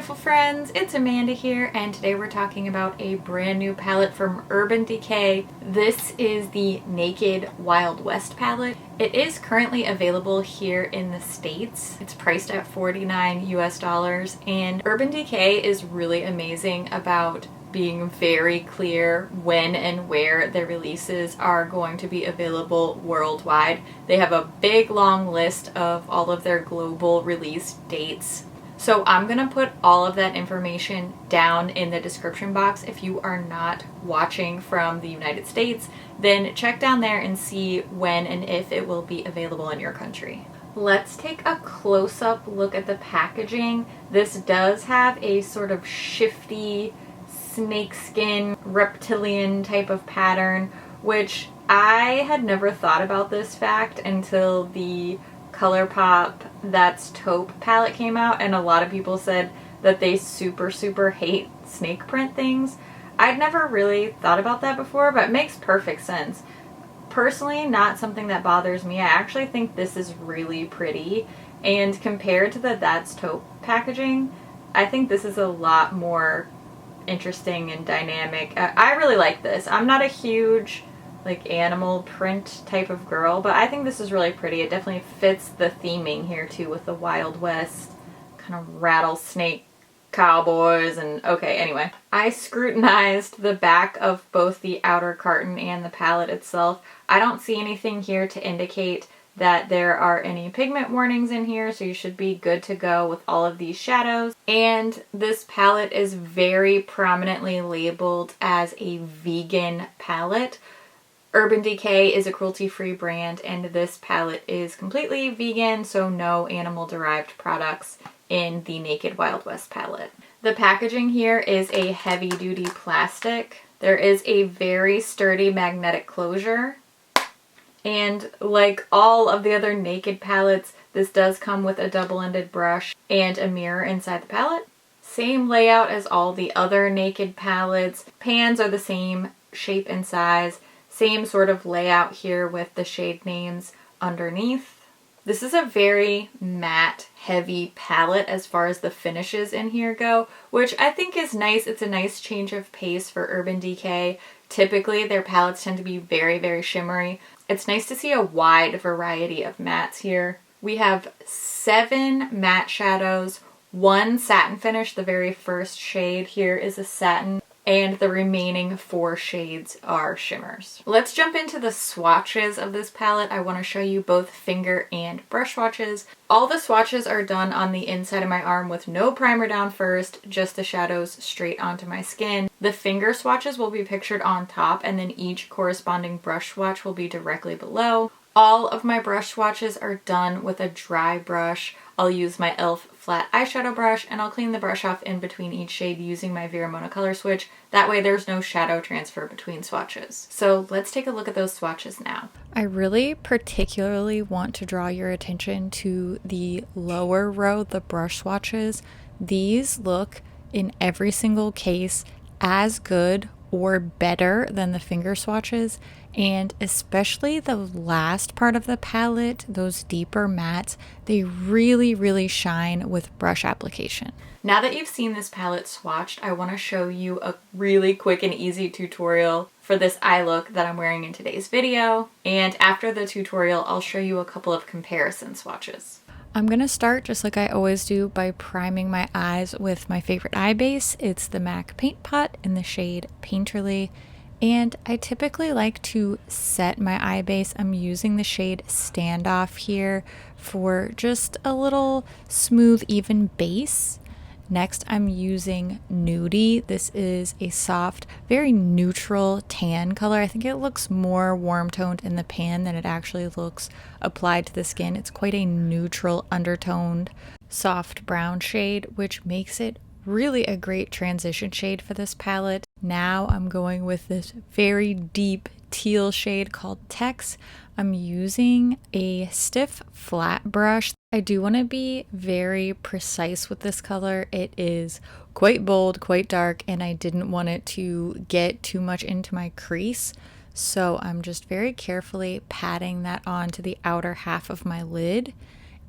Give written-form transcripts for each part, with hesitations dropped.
beautiful friends, it's Amanda here, and today we're talking about a brand new palette from Urban Decay. This is the Naked Wild West palette. It is currently available here in the States. It's priced at $49 US, and Urban Decay is really amazing about being very clear when and where their releases are going to be available worldwide. They have a big long list of all of their global release dates. So I'm going to put all of that information down in the description box. If you are not watching from the United States, then check down there and see when and if it will be available in your country. Let's take a close-up look at the packaging. This does have a sort of shifty snakeskin reptilian type of pattern, which I had never thought about this fact until the ColourPop That's Taupe palette came out, and a lot of people said that they super hate snake print things. I'd never really thought about that before, but it makes perfect sense. Personally, not something that bothers me. I actually think this is really pretty, and compared to the That's Taupe packaging, I think this is a lot more interesting and dynamic. I really like this. I'm not a huge animal print type of girl, but I think this is really pretty. It definitely fits the theming here too, with the Wild West kind of rattlesnake cowboys. And okay, anyway, I scrutinized the back of both the outer carton and the palette itself. I don't see anything here to indicate that there are any pigment warnings in here, so you should be good to go with all of these shadows. And this palette is very prominently labeled as a vegan palette. Urban Decay is a cruelty-free brand, and this palette is completely vegan, so no animal-derived products in the Naked Wild West palette. The packaging here is a heavy-duty plastic. There is a very sturdy magnetic closure. And like all of the other Naked palettes, this does come with a double-ended brush and a mirror inside the palette. Same layout as all the other Naked palettes. Pans are the same shape and size. Same sort of layout here with the shade names underneath. This is a very matte, heavy palette as far as the finishes in here go, which I think is nice. It's a nice change of pace for Urban Decay. Typically, their palettes tend to be very shimmery. It's nice to see a wide variety of mattes here. We have 7 matte shadows, 1 satin finish. The very first shade here is a satin, and the remaining 4 shades are shimmers. Let's jump into the swatches of this palette. I want to show you both finger and brush swatches. All the swatches are done on the inside of my arm with no primer down first, just the shadows straight onto my skin. The finger swatches will be pictured on top, and then each corresponding brush swatch will be directly below. All of my brush swatches are done with a dry brush. I'll use my e.l.f. flat eyeshadow brush, and I'll clean the brush off in between each shade using my Verimono color switch. That way there's no shadow transfer between swatches. So let's take a look at those swatches now. I really particularly want to draw your attention to the lower row, the brush swatches. These look in every single case as good or better than the finger swatches, and especially the last part of the palette, those deeper mattes, they really shine with brush application. Now that you've seen this palette swatched, I want to show you a really quick and easy tutorial for this eye look that I'm wearing in today's video, and after the tutorial I'll show you a couple of comparison swatches. I'm going to start just like I always do by priming my eyes with my favorite eye base. It's the MAC Paint Pot in the shade Painterly, and I typically like to set my eye base. I'm using the shade Standoff here for just a little smooth, even base. Next, I'm using Nudie. This is a soft, very neutral tan color. I think it looks more warm toned in the pan than it actually looks applied to the skin. It's quite a neutral, undertoned, soft brown shade, which makes it really a great transition shade for this palette. Now I'm going with this very deep teal shade called Tex. I'm using a stiff flat brush. I do want to be very precise with this color. It is quite bold, quite dark, and I didn't want it to get too much into my crease. So I'm just very carefully patting that onto the outer half of my lid.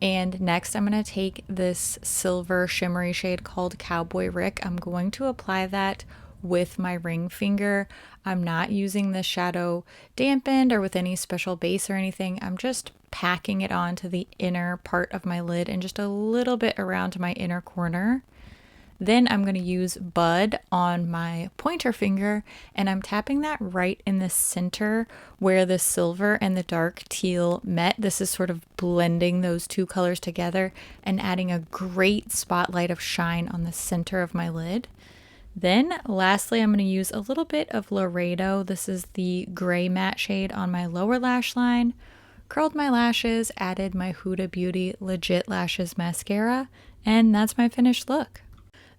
And next I'm going to take this silver shimmery shade called Cowboy Rick. I'm going to apply that with my ring finger. I'm not using the shadow dampened or with any special base or anything. I'm just packing it onto the inner part of my lid and just a little bit around my inner corner. Then I'm going to use Bud on my pointer finger, and I'm tapping that right in the center where the silver and the dark teal met. This is sort of blending those two colors together and adding a great spotlight of shine on the center of my lid. Then lastly, I'm going to use a little bit of Laredo. This is the gray matte shade on my lower lash line. Curled my lashes, added my Huda Beauty Legit Lashes mascara, and that's my finished look.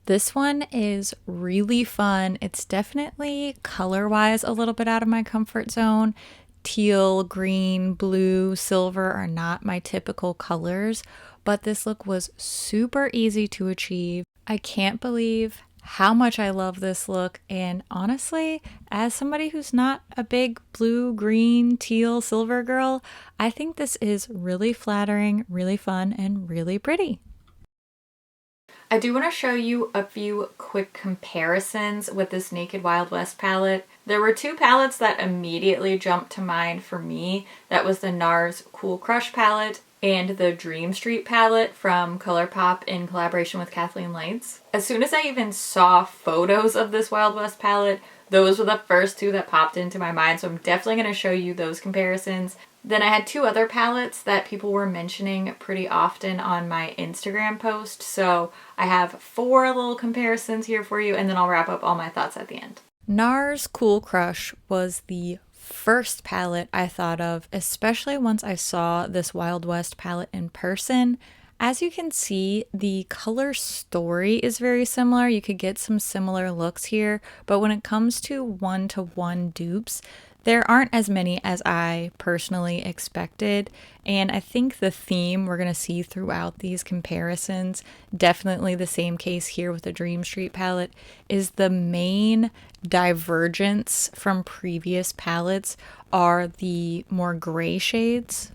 This one is really fun. It's definitely color-wise a little bit out of my comfort zone. Teal, green, blue, silver are not my typical colors, but this look was super easy to achieve. I can't believe how much I love this look, and honestly, as somebody who's not a big blue, green, teal, silver girl, I think this is really flattering, really fun, and really pretty. I do want to show you a few quick comparisons with this Naked Wild West palette. There were two palettes that immediately jumped to mind for me. That was the NARS Cool Crush palette and the Dream Street palette from ColourPop in collaboration with Kathleen Lights. As soon as I even saw photos of this Wild West palette, those were the first two that popped into my mind, so I'm definitely going to show you those comparisons. Then I had two other palettes that people were mentioning pretty often on my Instagram post, so I have 4 little comparisons here for you, and then I'll wrap up all my thoughts at the end. NARS Cool Crush was the first palette I thought of, especially once I saw this Wild West palette in person. As you can see, the color story is very similar. You could get some similar looks here, but when it comes to one-to-one dupes, there aren't as many as I personally expected, and I think the theme we're going to see throughout these comparisons, definitely the same case here with the Dream Street palette, is the main divergence from previous palettes are the more gray shades.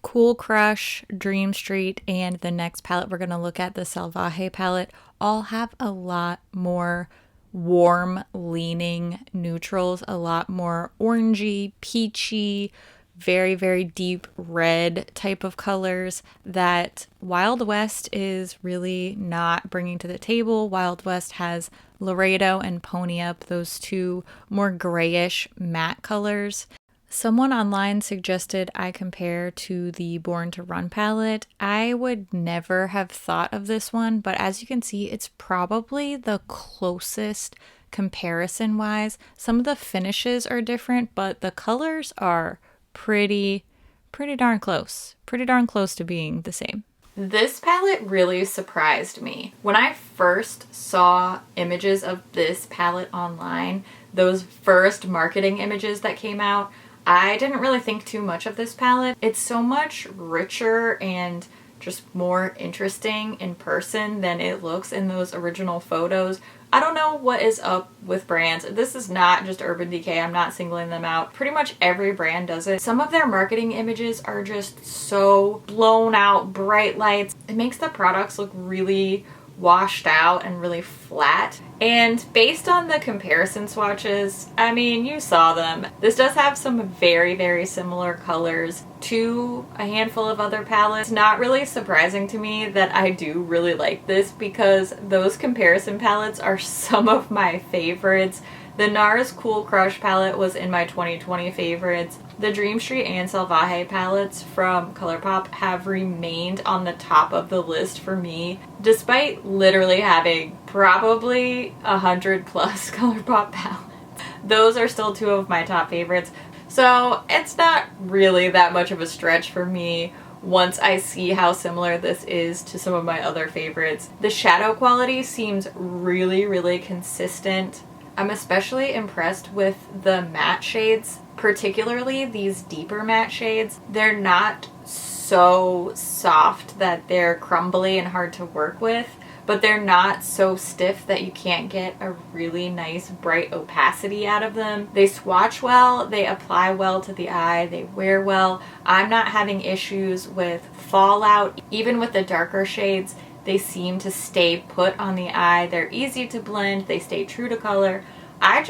Cool Crush, Dream Street, and the next palette we're going to look at, the Salvaje palette, all have a lot more warm leaning neutrals, a lot more orangey, peachy, very, very deep red type of colors that Wild West is really not bringing to the table. Wild West has Laredo and Pony Up, those two more grayish matte colors. Someone online suggested I compare to the Born to Run palette. I would never have thought of this one, but as you can see, it's probably the closest comparison-wise. Some of the finishes are different, but the colors are pretty darn close. Pretty darn close to being the same. This palette really surprised me. When I first saw images of this palette online, those first marketing images that came out, I didn't really think too much of this palette. It's so much richer and just more interesting in person than it looks in those original photos. I don't know what is up with brands. This is not just Urban Decay. I'm not singling them out. Pretty much every brand does it. Some of their marketing images are just so blown out, bright lights. It makes the products look really washed out and really flat. And based on the comparison swatches, I mean, you saw them. This does have some very, very similar colors to a handful of other palettes. It's not really surprising to me that I do really like this because those comparison palettes are some of my favorites. The NARS Cool Crush palette was in my 2020 favorites. The Dream Street and Salvaje palettes from ColourPop have remained on the top of the list for me, despite literally having probably 100 plus ColourPop palettes. Those are still two of my top favorites, so it's not really that much of a stretch for me once I see how similar this is to some of my other favorites. The shadow quality seems really, really consistent. I'm especially impressed with the matte shades, particularly these deeper matte shades. They're not so soft that they're crumbly and hard to work with, but they're not so stiff that you can't get a really nice bright opacity out of them. They swatch well, they apply well to the eye, they wear well. I'm not having issues with fallout. Even with the darker shades, they seem to stay put on the eye. They're easy to blend, they stay true to color. I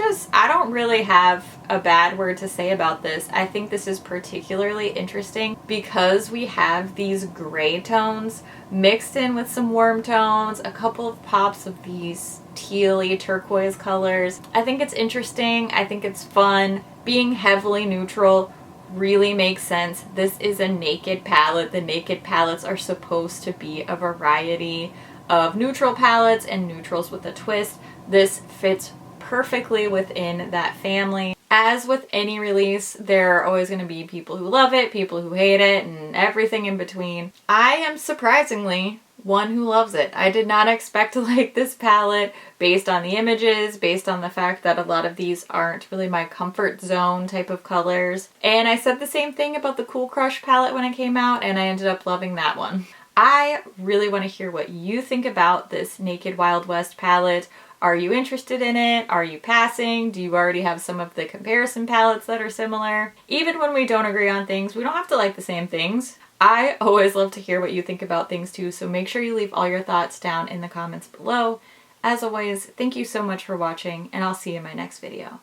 don't really have a bad word to say about this. I think this is particularly interesting because we have these gray tones mixed in with some warm tones, a couple of pops of these tealy turquoise colors. I think it's interesting. I think it's fun. Being heavily neutral really makes sense. This is a naked palette. The naked palettes are supposed to be a variety of neutral palettes and neutrals with a twist. This fits perfectly within that family. As with any release, there are always going to be people who love it, people who hate it, and everything in between. I am surprisingly one who loves it. I did not expect to like this palette based on the images, based on the fact that a lot of these aren't really my comfort zone type of colors. And I said the same thing about the Cool Crush palette when it came out, and I ended up loving that one. I really want to hear what you think about this Naked Wild West palette. Are you interested in it? Are you passing? Do you already have some of the comparison palettes that are similar? Even when we don't agree on things, we don't have to like the same things. I always love to hear what you think about things too, so make sure you leave all your thoughts down in the comments below. As always, thank you so much for watching, and I'll see you in my next video.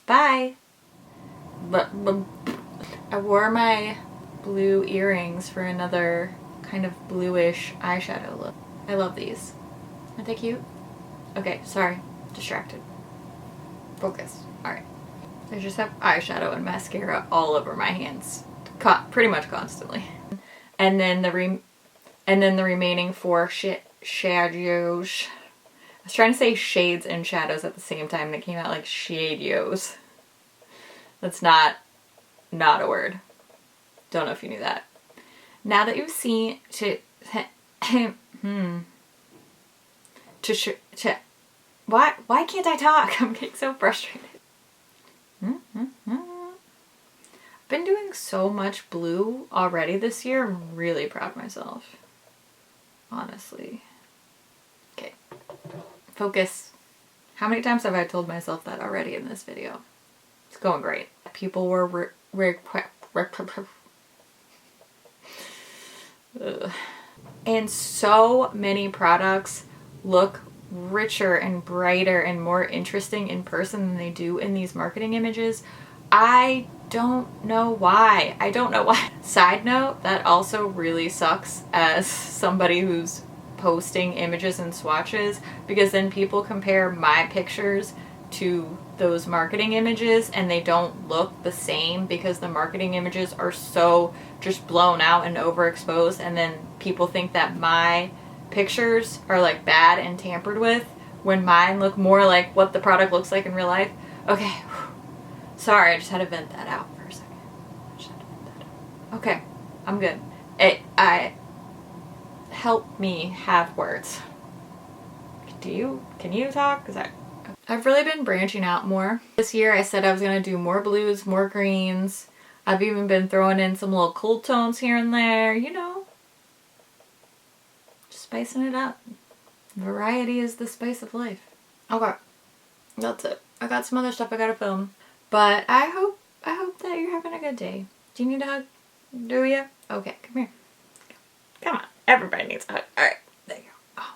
Bye! I wore my blue earrings for another kind of bluish eyeshadow look. I love these. Aren't they cute? Okay, sorry. Distracted. Focus. Alright. I just have eyeshadow and mascara all over my hands. Pretty much constantly. And then the remaining 4 shadows. I was trying to say shades and shadows at the same time and it came out like shadios. That's not a word. Don't know if you knew that. Now that you've seen why can't I talk? I'm getting so frustrated. I've been doing so much blue already this year. I'm really proud of myself. Honestly. Okay. Focus. How many times have I told myself that already in this video? It's going great. People were and so many products look richer and brighter and more interesting in person than they do in these marketing images. I don't know why. I don't know why. Side note, that also really sucks as somebody who's posting images and swatches, because then people compare my pictures to those marketing images and they don't look the same because the marketing images are so just blown out and overexposed, and then people think that my pictures are like bad and tampered with when mine look more like what the product looks like in real life. Okay. Sorry, I just had to vent that out for a second. Okay, I'm good. Help me have words. Can you talk? I've really been branching out more. This year I said I was gonna do more blues, more greens. I've even been throwing in some little cool tones here and there, you know. Just spicing it up. Variety is the spice of life. Okay, that's it. I got some other stuff I gotta film. But I hope that you're having a good day. Do you need a hug? Do you? Okay, come here. Come on. Everybody needs a hug. Alright, there you go. Oh.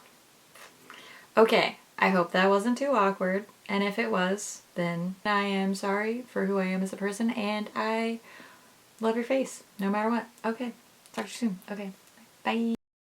Okay, I hope that wasn't too awkward. And if it was, then I am sorry for who I am as a person, and I love your face, no matter what. Okay, talk to you soon. Okay, bye.